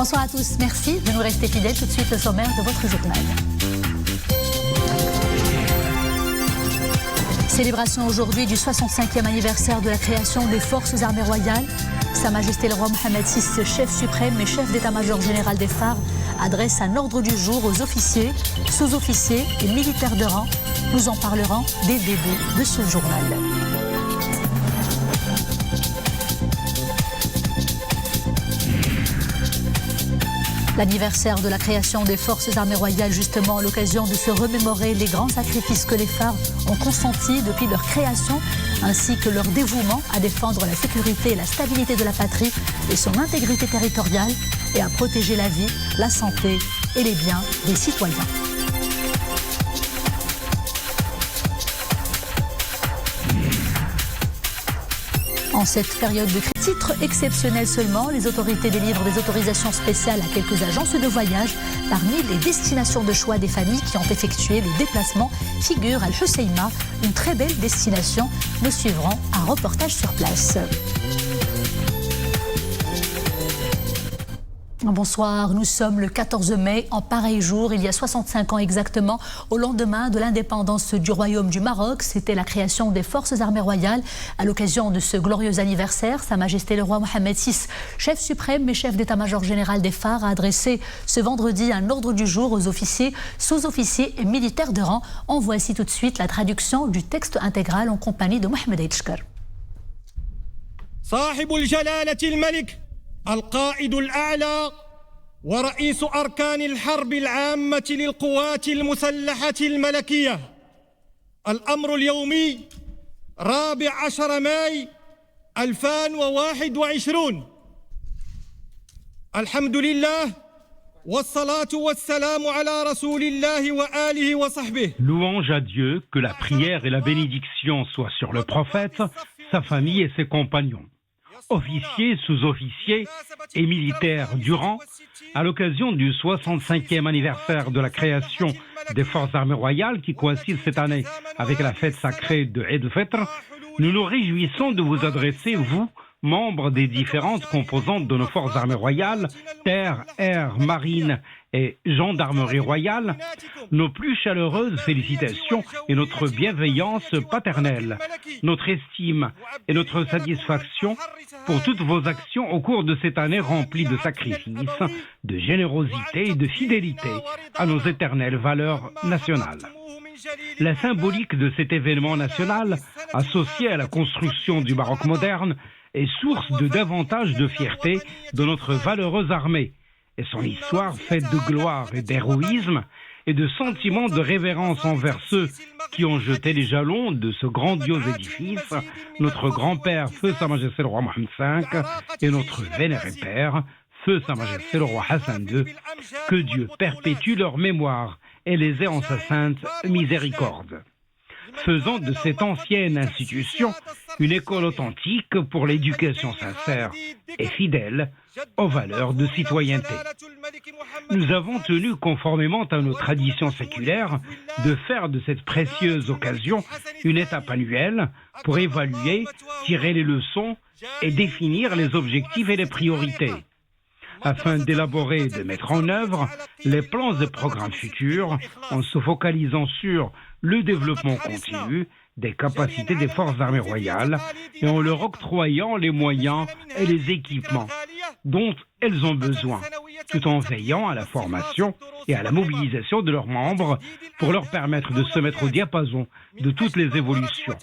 Bonsoir à tous, merci de nous rester fidèles. Tout de suite le sommaire de votre journal. Célébration aujourd'hui du 65e anniversaire de la création des Forces armées royales. Sa Majesté le roi Mohammed VI, chef suprême et chef d'état-major général des phares, adresse un ordre du jour aux officiers, sous-officiers et militaires de rang. Nous en parlerons dès le début de ce journal. L'anniversaire de la création des Forces armées royales, justement, l'occasion de se remémorer les grands sacrifices que les phares ont consentis depuis leur création, ainsi que leur dévouement à défendre la sécurité et la stabilité de la patrie et son intégrité territoriale, et à protéger la vie, la santé et les biens des citoyens. En cette période de crise, titre exceptionnel seulement, les autorités délivrent des autorisations spéciales à quelques agences de voyage. Parmi les destinations de choix des familles qui ont effectué le déplacement figure Al-Husseima, une très belle destination. Nous suivrons un reportage sur place. Bonsoir, nous sommes le 14 mai, en pareil jour, il y a 65 ans exactement, au lendemain de l'indépendance du Royaume du Maroc. C'était la création des Forces armées royales. À l'occasion de ce glorieux anniversaire, Sa Majesté le roi Mohammed VI, chef suprême et chef d'état-major général des phares, a adressé ce vendredi un ordre du jour aux officiers, sous-officiers et militaires de rang. En voici tout de suite la traduction du texte intégral en compagnie de Mohamed Aïchkar. القائد الأعلى ورئيس أركان الحرب العامة للقوات المسلحة الملكية. الأمر اليومي 14 ماي 2021. الحمد لله والصلاة والسلام على رسول الله وآله وصحبه. Louange à Dieu, que la prière et la bénédiction soient sur le prophète, sa famille et ses compagnons. Officiers, sous-officiers et militaires du rang, à l'occasion du 65e anniversaire de la création des Forces armées royales qui coïncide cette année avec la fête sacrée de Eid al-Fitr, nous nous réjouissons de vous adresser, vous, membres des différentes composantes de nos Forces armées royales, terre, air, marine et gendarmerie royale, nos plus chaleureuses félicitations et notre bienveillance paternelle, notre estime et notre satisfaction pour toutes vos actions au cours de cette année remplie de sacrifices, de générosité et de fidélité à nos éternelles valeurs nationales. La symbolique de cet événement national, associé à la construction du Maroc moderne, est source de davantage de fierté de notre valeureuse armée, et son histoire faite de gloire et d'héroïsme et de sentiments de révérence envers ceux qui ont jeté les jalons de ce grandiose édifice, notre grand-père, feu Sa Majesté le roi Mohammed V, et notre vénéré père, feu Sa Majesté le roi Hassan II, que Dieu perpétue leur mémoire et les ait en sa sainte miséricorde. Faisant de cette ancienne institution une école authentique pour l'éducation sincère et fidèle aux valeurs de citoyenneté. Nous avons tenu, conformément à nos traditions séculaires, de faire de cette précieuse occasion une étape annuelle pour évaluer, tirer les leçons et définir les objectifs et les priorités, afin d'élaborer et de mettre en œuvre les plans et programmes futurs en se focalisant sur le développement continu des capacités des Forces armées royales et en leur octroyant les moyens et les équipements dont elles ont besoin, tout en veillant à la formation et à la mobilisation de leurs membres pour leur permettre de se mettre au diapason de toutes les évolutions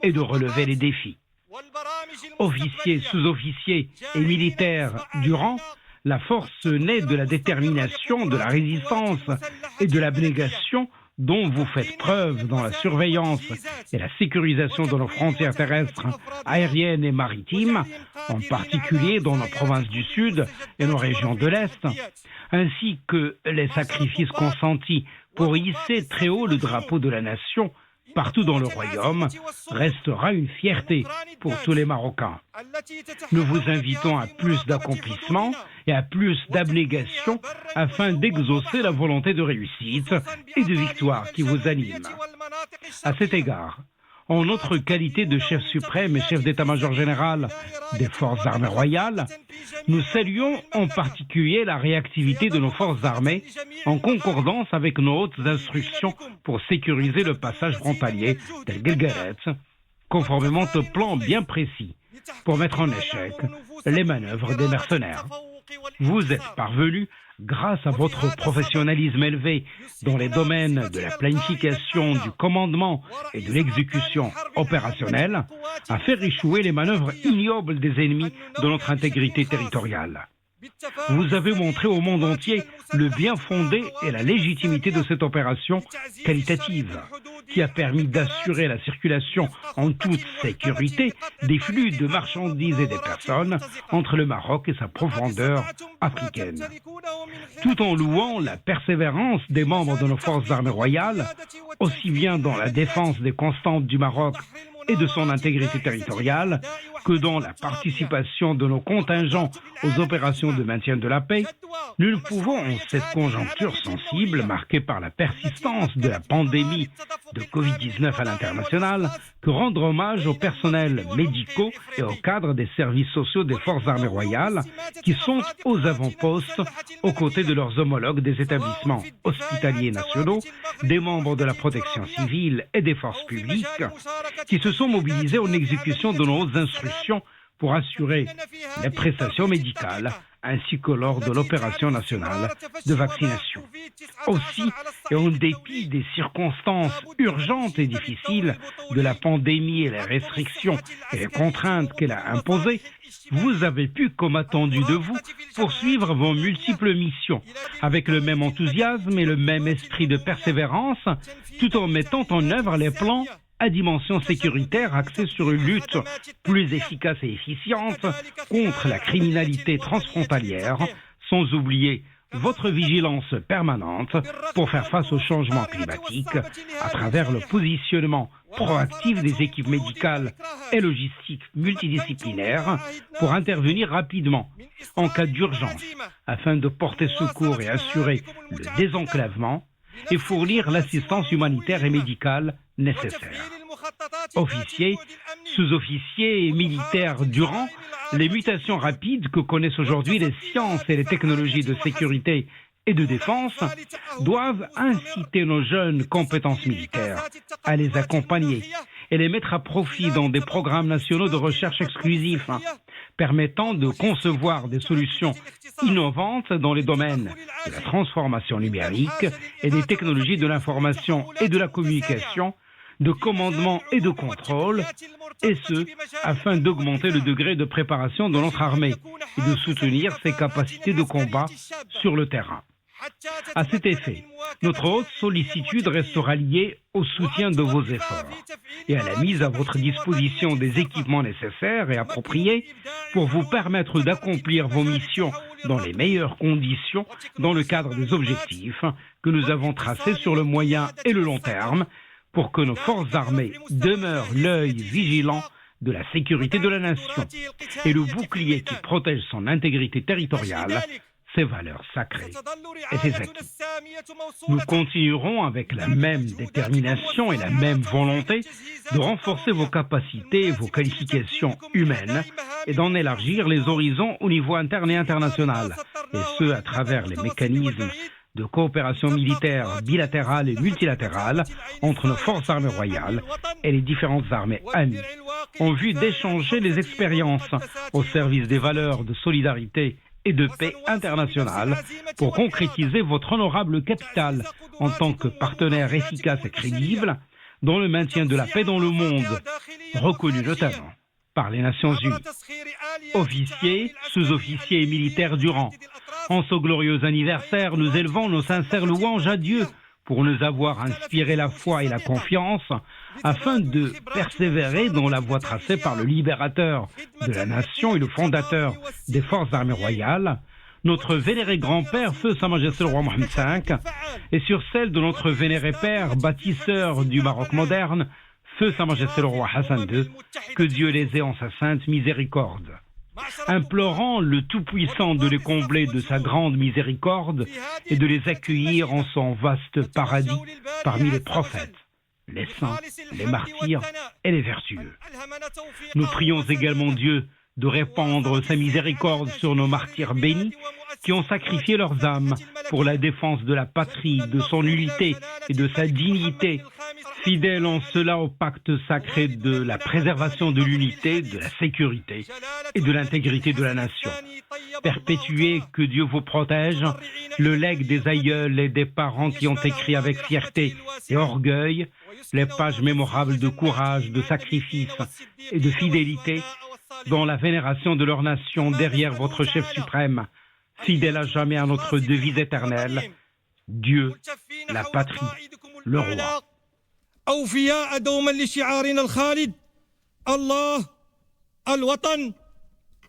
et de relever les défis. Officiers, sous-officiers et militaires du rang, la force naît de la détermination, de la résistance et de l'abnégation dont vous faites preuve dans la surveillance et la sécurisation de nos frontières terrestres, aériennes et maritimes, en particulier dans nos provinces du Sud et nos régions de l'Est, ainsi que les sacrifices consentis pour hisser très haut le drapeau de la nation partout dans le royaume, restera une fierté pour tous les Marocains. Nous vous invitons à plus d'accomplissement et à plus d'abnégation afin d'exaucer la volonté de réussite et de victoire qui vous anime. À cet égard, en notre qualité de chef suprême et chef d'état-major général des forces armées royales, nous saluons en particulier la réactivité de nos forces armées en concordance avec nos hautes instructions pour sécuriser le passage frontalier d'El Guelgueret, conformément au plan bien précis pour mettre en échec les manœuvres des mercenaires. Vous êtes parvenus, grâce à votre professionnalisme élevé dans les domaines de la planification, du commandement et de l'exécution opérationnelle, à faire échouer les manœuvres ignobles des ennemis de notre intégrité territoriale. Vous avez montré au monde entier le bien fondé et la légitimité de cette opération qualitative, qui a permis d'assurer la circulation en toute sécurité des flux de marchandises et des personnes entre le Maroc et sa profondeur africaine. Tout en louant la persévérance des membres de nos forces armées royales, aussi bien dans la défense des constantes du Maroc et de son intégrité territoriale, que dans la participation de nos contingents aux opérations de maintien de la paix, nous ne pouvons, en cette conjoncture sensible marquée par la persistance de la pandémie de Covid-19 à l'international, que rendre hommage aux personnels médicaux et aux cadres des services sociaux des forces armées royales qui sont aux avant-postes aux côtés de leurs homologues des établissements hospitaliers nationaux, des membres de la protection civile et des forces publiques qui se sont mobilisés en exécution de nos instructions pour assurer les prestations médicales ainsi que lors de l'opération nationale de vaccination. Aussi, et en dépit des circonstances urgentes et difficiles de la pandémie et les restrictions et les contraintes qu'elle a imposées, vous avez pu, comme attendu de vous, poursuivre vos multiples missions avec le même enthousiasme et le même esprit de persévérance, tout en mettant en œuvre les plans à dimension sécuritaire axée sur une lutte plus efficace et efficiente contre la criminalité transfrontalière, sans oublier votre vigilance permanente pour faire face au changement climatique à travers le positionnement proactif des équipes médicales et logistiques multidisciplinaires pour intervenir rapidement en cas d'urgence afin de porter secours et assurer le désenclavement et fournir l'assistance humanitaire et médicale nécessaire. Officiers, sous-officiers et militaires du rang, les mutations rapides que connaissent aujourd'hui les sciences et les technologies de sécurité et de défense doivent inciter nos jeunes compétences militaires à les accompagner et les mettre à profit dans des programmes nationaux de recherche exclusifs permettant de concevoir des solutions innovantes dans les domaines de la transformation numérique et des technologies de l'information et de la communication, de commandement et de contrôle, et ce, afin d'augmenter le degré de préparation de notre armée et de soutenir ses capacités de combat sur le terrain. À cet effet, notre haute sollicitude restera liée au soutien de vos efforts et à la mise à votre disposition des équipements nécessaires et appropriés pour vous permettre d'accomplir vos missions dans les meilleures conditions dans le cadre des objectifs que nous avons tracés sur le moyen et le long terme pour que nos forces armées demeurent l'œil vigilant de la sécurité de la nation et le bouclier qui protège son intégrité territoriale, ses valeurs sacrées et ses acquis. Nous continuerons avec la même détermination et la même volonté de renforcer vos capacités et vos qualifications humaines et d'en élargir les horizons au niveau interne et international, et ce à travers les mécanismes de coopération militaire bilatérale et multilatérale entre nos forces armées royales et les différentes armées amies, en vue d'échanger les expériences au service des valeurs de solidarité et de paix internationale pour concrétiser votre honorable capital en tant que partenaire efficace et crédible dans le maintien de la paix dans le monde, reconnu notamment par les Nations Unies. Officiers, sous-officiers et militaires du rang, en ce glorieux anniversaire, nous élevons nos sincères louanges à Dieu pour nous avoir inspiré la foi et la confiance afin de persévérer dans la voie tracée par le libérateur de la nation et le fondateur des forces armées royales, notre vénéré grand-père, feu Sa Majesté le roi Mohammed V, et sur celle de notre vénéré père, bâtisseur du Maroc moderne, feu Sa Majesté le roi Hassan II, que Dieu les ait en sa sainte miséricorde. Implorant le Tout-Puissant de les combler de sa grande miséricorde et de les accueillir en son vaste paradis parmi les prophètes, les saints, les martyrs et les vertueux. Nous prions également Dieu de répandre sa miséricorde sur nos martyrs bénis qui ont sacrifié leurs âmes pour la défense de la patrie, de son unité et de sa dignité, fidèles en cela au pacte sacré de la préservation de l'unité, de la sécurité et de l'intégrité de la nation. Perpétuez, que Dieu vous protège, le legs des aïeuls et des parents qui ont écrit avec fierté et orgueil les pages mémorables de courage, de sacrifice et de fidélité dans la vénération de leur nation derrière votre chef suprême, fidèle à jamais à notre devise éternelle, Dieu, la patrie, le roi. أوفياء دوما لشعارنا الخالد الله الوطن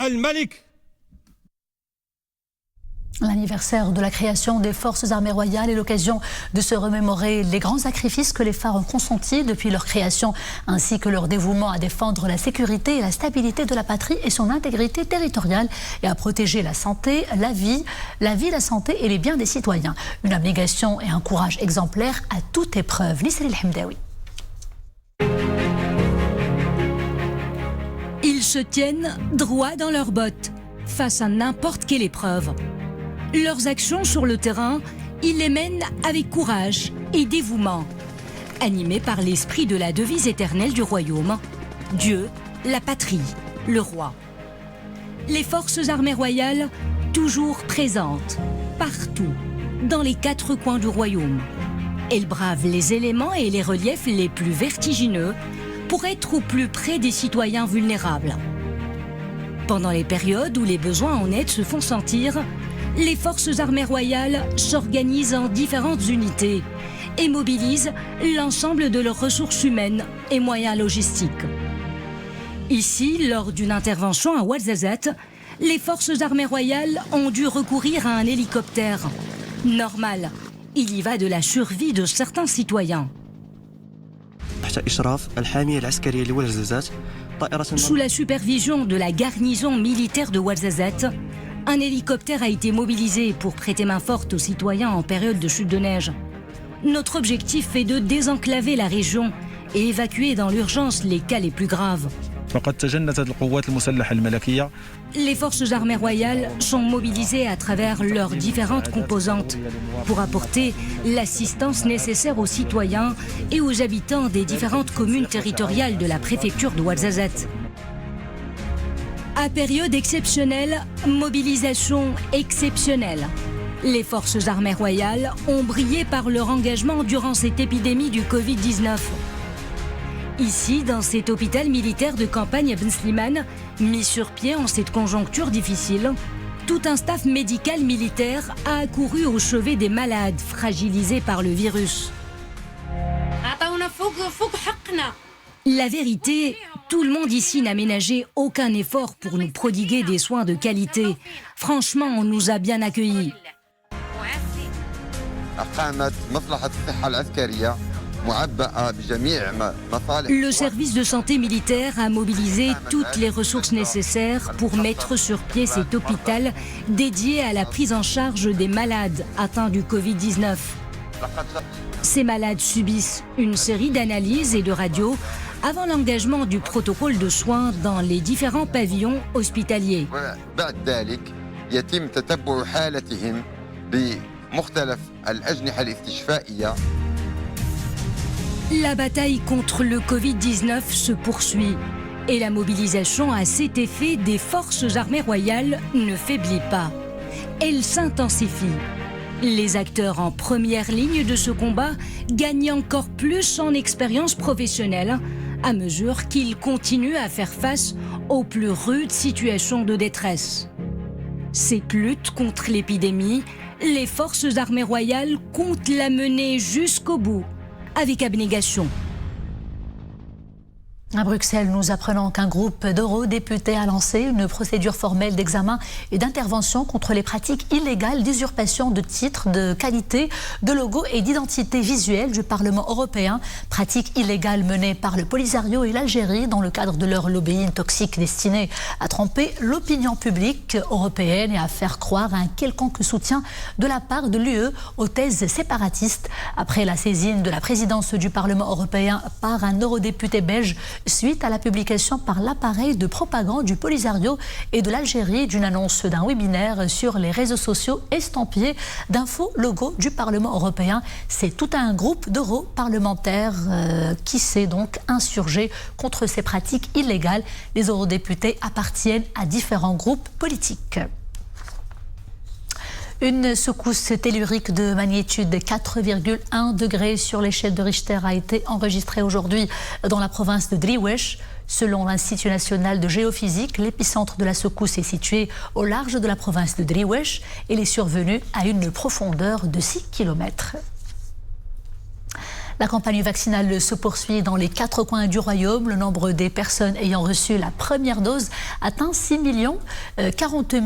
الملك. L'anniversaire de la création des forces armées royales est l'occasion de se remémorer les grands sacrifices que les phares ont consentis depuis leur création, ainsi que leur dévouement à défendre la sécurité et la stabilité de la patrie et son intégrité territoriale, et à protéger la santé, la vie, la santé et les biens des citoyens. Une abnégation et un courage exemplaire à toute épreuve. Nisri El-Hemdaoui. Ils se tiennent droit dans leurs bottes, face à n'importe quelle épreuve. Leurs actions sur le terrain, ils les mènent avec courage et dévouement, animés par l'esprit de la devise éternelle du royaume, Dieu, la patrie, le roi. Les forces armées royales, toujours présentes, partout, dans les 4 coins du royaume. Elles bravent les éléments et les reliefs les plus vertigineux pour être au plus près des citoyens vulnérables. Pendant les périodes où les besoins en aide se font sentir, les forces armées royales s'organisent en différentes unités et mobilisent l'ensemble de leurs ressources humaines et moyens logistiques. Ici, lors d'une intervention à Ouarzazate, les forces armées royales ont dû recourir à un hélicoptère. Normal, il y va de la survie de certains citoyens. Sous la supervision de la garnison militaire de Ouarzazate, un hélicoptère a été mobilisé pour prêter main forte aux citoyens en période de chute de neige. Notre objectif est de désenclaver la région et évacuer dans l'urgence les cas les plus graves. Les forces armées royales sont mobilisées à travers leurs différentes composantes pour apporter l'assistance nécessaire aux citoyens et aux habitants des différentes communes territoriales de la préfecture de Ouarzazate. À période exceptionnelle, mobilisation exceptionnelle. Les forces armées royales ont brillé par leur engagement durant cette épidémie du Covid-19. Ici, dans cet hôpital militaire de campagne à Ben Slimane, mis sur pied en cette conjoncture difficile, tout un staff médical militaire a accouru au chevet des malades fragilisés par le virus. La vérité, tout le monde ici n'a ménagé aucun effort pour nous prodiguer des soins de qualité. Franchement, on nous a bien accueillis. Le service de santé militaire a mobilisé toutes les ressources nécessaires pour mettre sur pied cet hôpital dédié à la prise en charge des malades atteints du Covid-19. Ces malades subissent une série d'analyses et de radios avant l'engagement du protocole de soins dans les différents pavillons hospitaliers. La bataille contre le Covid-19 se poursuit et la mobilisation à cet effet des forces armées royales ne faiblit pas. Elle s'intensifie. Les acteurs en première ligne de ce combat gagnent encore plus en expérience professionnelle à mesure qu'ils continuent à faire face aux plus rudes situations de détresse. Cette lutte contre l'épidémie, les forces armées royales comptent la mener jusqu'au bout, avec abnégation. À Bruxelles, nous apprenons qu'un groupe d'eurodéputés a lancé une procédure formelle d'examen et d'intervention contre les pratiques illégales d'usurpation de titres, de qualité, de logos et d'identité visuelle du Parlement européen. Pratiques illégales menées par le Polisario et l'Algérie dans le cadre de leur lobbying toxique destiné à tromper l'opinion publique européenne et à faire croire à un quelconque soutien de la part de l'UE aux thèses séparatistes. Après la saisine de la présidence du Parlement européen par un eurodéputé belge, suite à la publication par l'appareil de propagande du Polisario et de l'Algérie d'une annonce d'un webinaire sur les réseaux sociaux estampillés d'un faux logo du Parlement européen. C'est tout un groupe d'europarlementaires qui s'est donc insurgé contre ces pratiques illégales. Les eurodéputés appartiennent à différents groupes politiques. Une secousse tellurique de magnitude 4,1 degrés sur l'échelle de Richter a été enregistrée aujourd'hui dans la province de Driewesh. Selon l'Institut national de géophysique, l'épicentre de la secousse est situé au large de la province de Driewesh et il est survenu à une profondeur de 6 km. La campagne vaccinale se poursuit dans les 4 coins du royaume. Le nombre des personnes ayant reçu la première dose atteint 6 040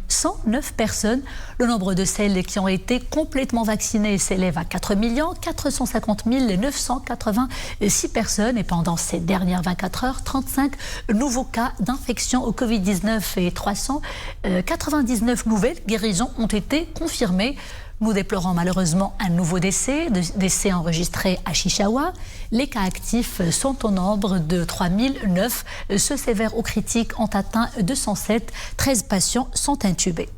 109 personnes. Le nombre de celles qui ont été complètement vaccinées s'élève à 4 450 986 personnes. Et pendant ces dernières 24 heures, 35 nouveaux cas d'infection au Covid-19 et 399 nouvelles guérisons ont été confirmées. Nous déplorons malheureusement un nouveau décès enregistré à Chichaoua. Les cas actifs sont au nombre de 3009. Ceux sévères ou critiques ont atteint 207. 13 patients sont intubés.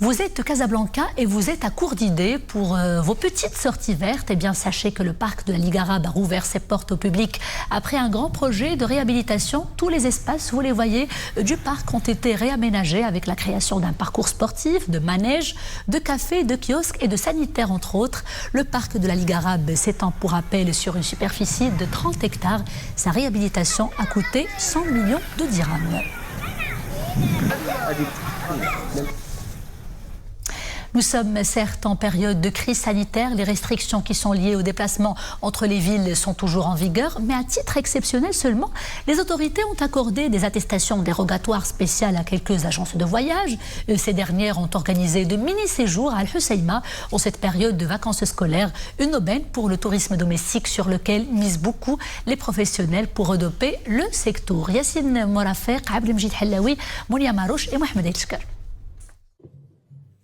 Vous êtes Casablanca et vous êtes à court d'idées pour vos petites sorties vertes. Eh bien, sachez que le parc de la Ligue arabe a rouvert ses portes au public après un grand projet de réhabilitation. Tous les espaces, vous les voyez, du parc ont été réaménagés avec la création d'un parcours sportif, de manèges, de cafés, de kiosques et de sanitaires, entre autres. Le parc de la Ligue arabe s'étend pour rappel sur une superficie de 30 hectares. Sa réhabilitation a coûté 100 millions de dirhams. Nous sommes certes en période de crise sanitaire. Les restrictions qui sont liées aux déplacements entre les villes sont toujours en vigueur, mais à titre exceptionnel seulement, les autorités ont accordé des attestations dérogatoires spéciales à quelques agences de voyage. Ces dernières ont organisé de mini-séjours à Al-Husseima en cette période de vacances scolaires, une aubaine pour le tourisme domestique sur lequel misent beaucoup les professionnels pour redoper le secteur. Yassine Morafek, Abdelmjid Hallaoui, Mounia Marouche et Mohamed Elchkar.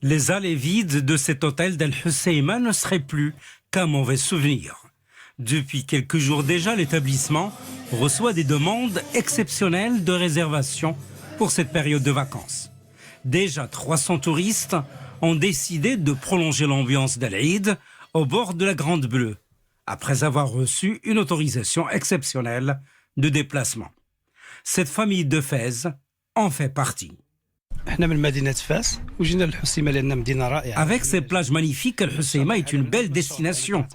Les allées vides de cet hôtel d'Al-Husseima ne seraient plus qu'un mauvais souvenir. Depuis quelques jours déjà, l'établissement reçoit des demandes exceptionnelles de réservation pour cette période de vacances. Déjà 300 touristes ont décidé de prolonger l'ambiance d'Al-Eid au bord de la Grande Bleue, après avoir reçu une autorisation exceptionnelle de déplacement. Cette famille de Fès en fait partie. Avec ses plages magnifiques, Al-Husseima est une belle destination.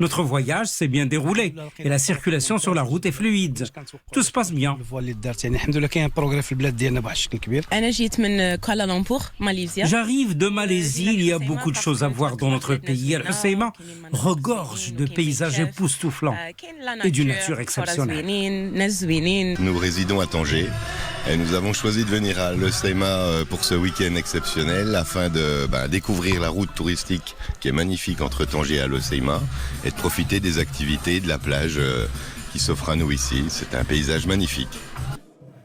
Notre voyage s'est bien déroulé et la circulation sur la route est fluide. Tout se passe bien. J'arrive de Malaisie, il y a beaucoup de choses à voir dans notre pays. Al-Husseima regorge de paysages époustouflants et d'une nature exceptionnelle. Nous résidons à Tanger. Et nous avons choisi de venir à Al-Husseima pour ce week-end exceptionnel afin de découvrir la route touristique qui est magnifique entre Tanger et Al-Husseima et de profiter des activités de la plage qui s'offre à nous ici. C'est un paysage magnifique.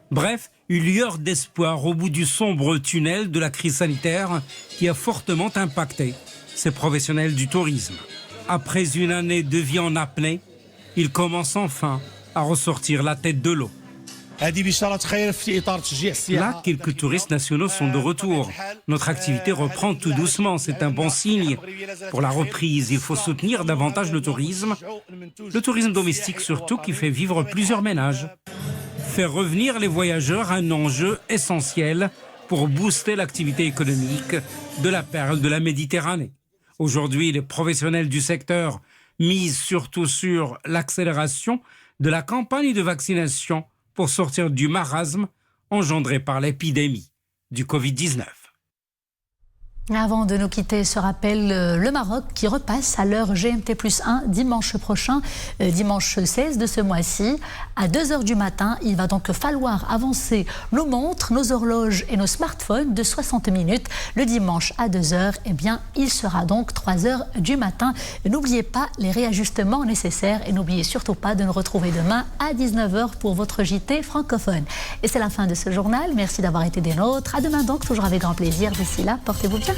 Bref, une lueur d'espoir au bout du sombre tunnel de la crise sanitaire qui a fortement impacté ces professionnels du tourisme. Après une année de vie en apnée, ils commencent enfin à ressortir la tête de l'eau. Là, quelques touristes nationaux sont de retour. Notre activité reprend tout doucement, c'est un bon signe. Pour la reprise, il faut soutenir davantage le tourisme domestique surtout, qui fait vivre plusieurs ménages. Faire revenir les voyageurs, un enjeu essentiel pour booster l'activité économique de la perle de la Méditerranée. Aujourd'hui, les professionnels du secteur misent surtout sur l'accélération de la campagne de vaccination pour sortir du marasme engendré par l'épidémie du Covid-19. Avant de nous quitter, ce rappel, le Maroc qui repasse à l'heure GMT+1 dimanche prochain, dimanche 16 de ce mois-ci, à 2h du matin. Il va donc falloir avancer nos montres, nos horloges et nos smartphones de 60 minutes. Le dimanche à 2h, eh bien, il sera donc 3h du matin. N'oubliez pas les réajustements nécessaires et n'oubliez surtout pas de nous retrouver demain à 19h pour votre JT francophone. Et c'est la fin de ce journal. Merci d'avoir été des nôtres. À demain donc, toujours avec grand plaisir. D'ici là, portez-vous bien.